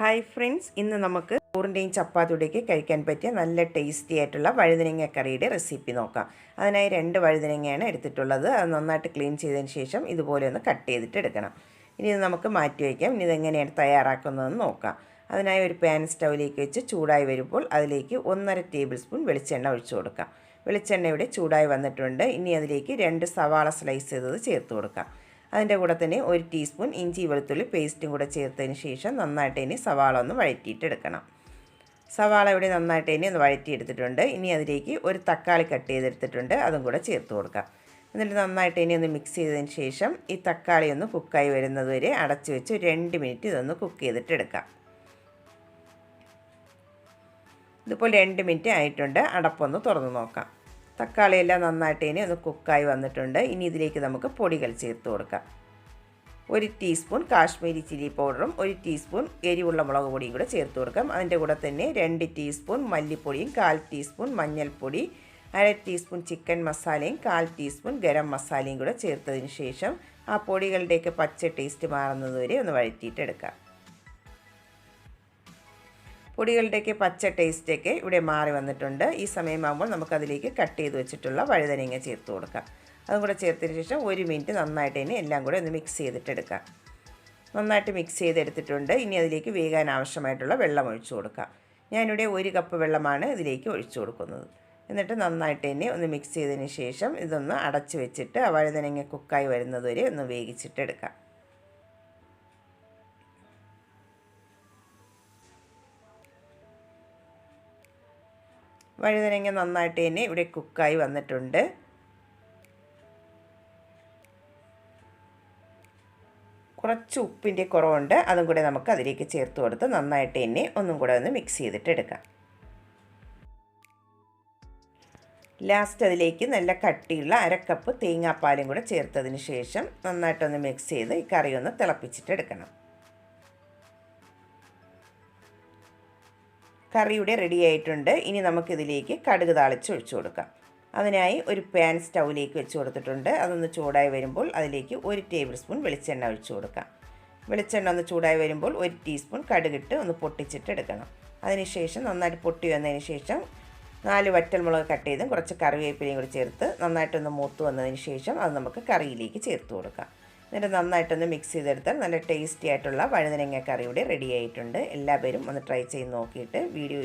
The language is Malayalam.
ഹായ് ഫ്രണ്ട്സ്, ഇന്ന് നമുക്ക് ചോറിൻ്റെയും ചപ്പാത്തിയുടെയൊക്കെ കഴിക്കാൻ പറ്റിയ നല്ല ടേസ്റ്റി ആയിട്ടുള്ള വഴുതനങ്ങ കറിയുടെ റെസിപ്പി നോക്കാം. അതിനായി 2 വഴുതനങ്ങയാണ് എടുത്തിട്ടുള്ളത്. അത് നന്നായിട്ട് ക്ലീൻ ചെയ്തതിന് ശേഷം ഇതുപോലെ ഒന്ന് കട്ട് ചെയ്തിട്ട് എടുക്കണം. ഇനി ഇത് നമുക്ക് മാറ്റി വയ്ക്കാം. ഇനി ഇതെങ്ങനെയാണ് തയ്യാറാക്കുന്നതെന്ന് നോക്കാം. അതിനായി ഒരു പാൻ സ്റ്റൗവിലേക്ക് വെച്ച് ചൂടായി വരുമ്പോൾ അതിലേക്ക് 1.5 ടേബിൾ സ്പൂൺ വെളിച്ചെണ്ണ ഒഴിച്ചു കൊടുക്കാം. വെളിച്ചെണ്ണ ഇവിടെ ചൂടായി വന്നിട്ടുണ്ട്. ഇനി അതിലേക്ക് 2 സവാള സ്ലൈസ് ചെയ്തത് ചേർത്ത് കൊടുക്കാം. അതിൻ്റെ കൂടെ തന്നെ 1 ടീസ്പൂൺ ഇഞ്ചി വെളുത്തുള്ളി പേസ്റ്റും കൂടെ ചേർത്തതിന് ശേഷം നന്നായിട്ട് ഇനി സവാള ഒന്ന് വഴറ്റിയിട്ടെടുക്കണം. സവാള ഇവിടെ നന്നായിട്ട് ഇനി ഒന്ന് വഴറ്റിയെടുത്തിട്ടുണ്ട്. ഇനി അതിലേക്ക് ഒരു തക്കാളി കട്ട് ചെയ്തെടുത്തിട്ടുണ്ട്, അതും കൂടെ ചേർത്ത് കൊടുക്കാം. എന്നിട്ട് നന്നായിട്ട് ഇനി ഒന്ന് മിക്സ് ചെയ്തതിന് ശേഷം ഈ തക്കാളി ഒന്ന് കുക്കായി വരുന്നത് വരെ അടച്ചു വെച്ച് 2 മിനിറ്റ് ഇതൊന്ന് കുക്ക് ചെയ്തിട്ടെടുക്കാം. ഇതിപ്പോൾ 2 മിനിറ്റ് ആയിട്ടുണ്ട്. അടപ്പൊന്ന് തുറന്ന് നോക്കാം. തക്കാളിയെല്ലാം നന്നായിട്ട് ഇനി ഒന്ന് കുക്കായി വന്നിട്ടുണ്ട്. ഇനി ഇതിലേക്ക് നമുക്ക് പൊടികൾ ചേർത്ത് കൊടുക്കാം. 1 ടീസ്പൂൺ കാശ്മീരി ചില്ലി പൗഡറും 1 ടീസ്പൂൺ എരിവുള്ള മുളക് പൊടിയും കൂടെ ചേർത്ത് കൊടുക്കാം. അതിൻ്റെ കൂടെ തന്നെ 2 ടീസ്പൂൺ മല്ലിപ്പൊടിയും 1/4 ടീസ്പൂൺ മഞ്ഞൾപ്പൊടി, 1/2 ടീസ്പൂൺ ചിക്കൻ മസാലയും 1/4 ടീസ്പൂൺ ഗരം മസാലയും കൂടെ ചേർത്തതിന് ശേഷം ആ പൊടികളുടെയൊക്കെ പച്ച ടേസ്റ്റ് മാറുന്നതുവരെ ഒന്ന് വഴറ്റിയിട്ടെടുക്കാം. പൊടികളുടെയൊക്കെ പച്ച ടേസ്റ്റൊക്കെ ഇവിടെ മാറി വന്നിട്ടുണ്ട്. ഈ സമയമാകുമ്പോൾ നമുക്കതിലേക്ക് കട്ട് ചെയ്ത് വെച്ചിട്ടുള്ള വഴുതനങ്ങ ചേർത്ത് കൊടുക്കാം. അതും കൂടെ ചേർത്തതിന് ശേഷം 1 മിനിറ്റ് നന്നായിട്ട് തന്നെ എല്ലാം കൂടെ ഒന്ന് മിക്സ് ചെയ്തിട്ടെടുക്കാം. നന്നായിട്ട് മിക്സ് ചെയ്തെടുത്തിട്ടുണ്ട്. ഇനി അതിലേക്ക് വേകാൻ ആവശ്യമായിട്ടുള്ള വെള്ളം ഒഴിച്ചു കൊടുക്കാം. ഞാനിവിടെ 1 കപ്പ് വെള്ളമാണ് ഇതിലേക്ക് ഒഴിച്ചു കൊടുക്കുന്നത്. എന്നിട്ട് നന്നായിട്ട് തന്നെ ഒന്ന് മിക്സ് ചെയ്തതിന് ശേഷം ഇതൊന്ന് അടച്ച് വെച്ചിട്ട് ആ വഴുതനങ്ങ കുക്കായി വരുന്നതുവരെ ഒന്ന് വേവിച്ചിട്ടെടുക്കാം. വഴുതനങ്ങ നന്നായിട്ട് തന്നെ ഇവിടെ കുക്കായി വന്നിട്ടുണ്ട്. കുറച്ച് ഉപ്പിൻ്റെ കുറവുണ്ട്, അതും കൂടെ നമുക്ക് അതിലേക്ക് ചേർത്ത് കൊടുത്ത് നന്നായിട്ട് തന്നെ ഒന്നും കൂടെ ഒന്ന് മിക്സ് ചെയ്തിട്ടെടുക്കാം. ലാസ്റ്റ് അതിലേക്ക് നല്ല കട്ടിയുള്ള 1/2 കപ്പ് തേങ്ങാപ്പാലും കൂടെ ചേർത്തതിന് ശേഷം നന്നായിട്ടൊന്ന് മിക്സ് ചെയ്ത് ഈ കറി ഒന്ന് തിളപ്പിച്ചിട്ടെടുക്കണം. കറിയുടെ റെഡി ആയിട്ടുണ്ട്. ഇനി നമുക്കിതിലേക്ക് കടുക് താളിച്ച് ഒഴിച്ചു കൊടുക്കാം. അതിനായി ഒരു പാൻ സ്റ്റൗവിലേക്ക് വെച്ച് കൊടുത്തിട്ടുണ്ട്. അതൊന്ന് ചൂടായി വരുമ്പോൾ അതിലേക്ക് 1 ടേബിൾ സ്പൂൺ വെളിച്ചെണ്ണ ഒഴിച്ചു കൊടുക്കാം. വെളിച്ചെണ്ണ ഒന്ന് ചൂടായി വരുമ്പോൾ 1 ടീസ്പൂൺ കടുകിട്ട് ഒന്ന് പൊട്ടിച്ചിട്ട് എടുക്കണം. അതിനുശേഷം നന്നായിട്ട് പൊട്ടി വന്നതിന് ശേഷം 4 വറ്റൽമുളക് കട്ട് ചെയ്തും കുറച്ച് കറിവേപ്പിലയും കൂടി ചേർത്ത് നന്നായിട്ടൊന്ന് മൂത്ത് വന്നതിന് ശേഷം അത് നമുക്ക് കറിയിലേക്ക് ചേർത്ത് കൊടുക്കാം. എന്നിട്ട് നന്നായിട്ടൊന്ന് മിക്സ് ചെയ്തെടുത്താൽ നല്ല ടേസ്റ്റി ആയിട്ടുള്ള വഴുതനങ്ങ കറി ഇവിടെ റെഡി ആയിട്ടുണ്ട്. എല്ലാവരും ഒന്ന് ട്രൈ ചെയ്ത് നോക്കിയിട്ട് വീഡിയോ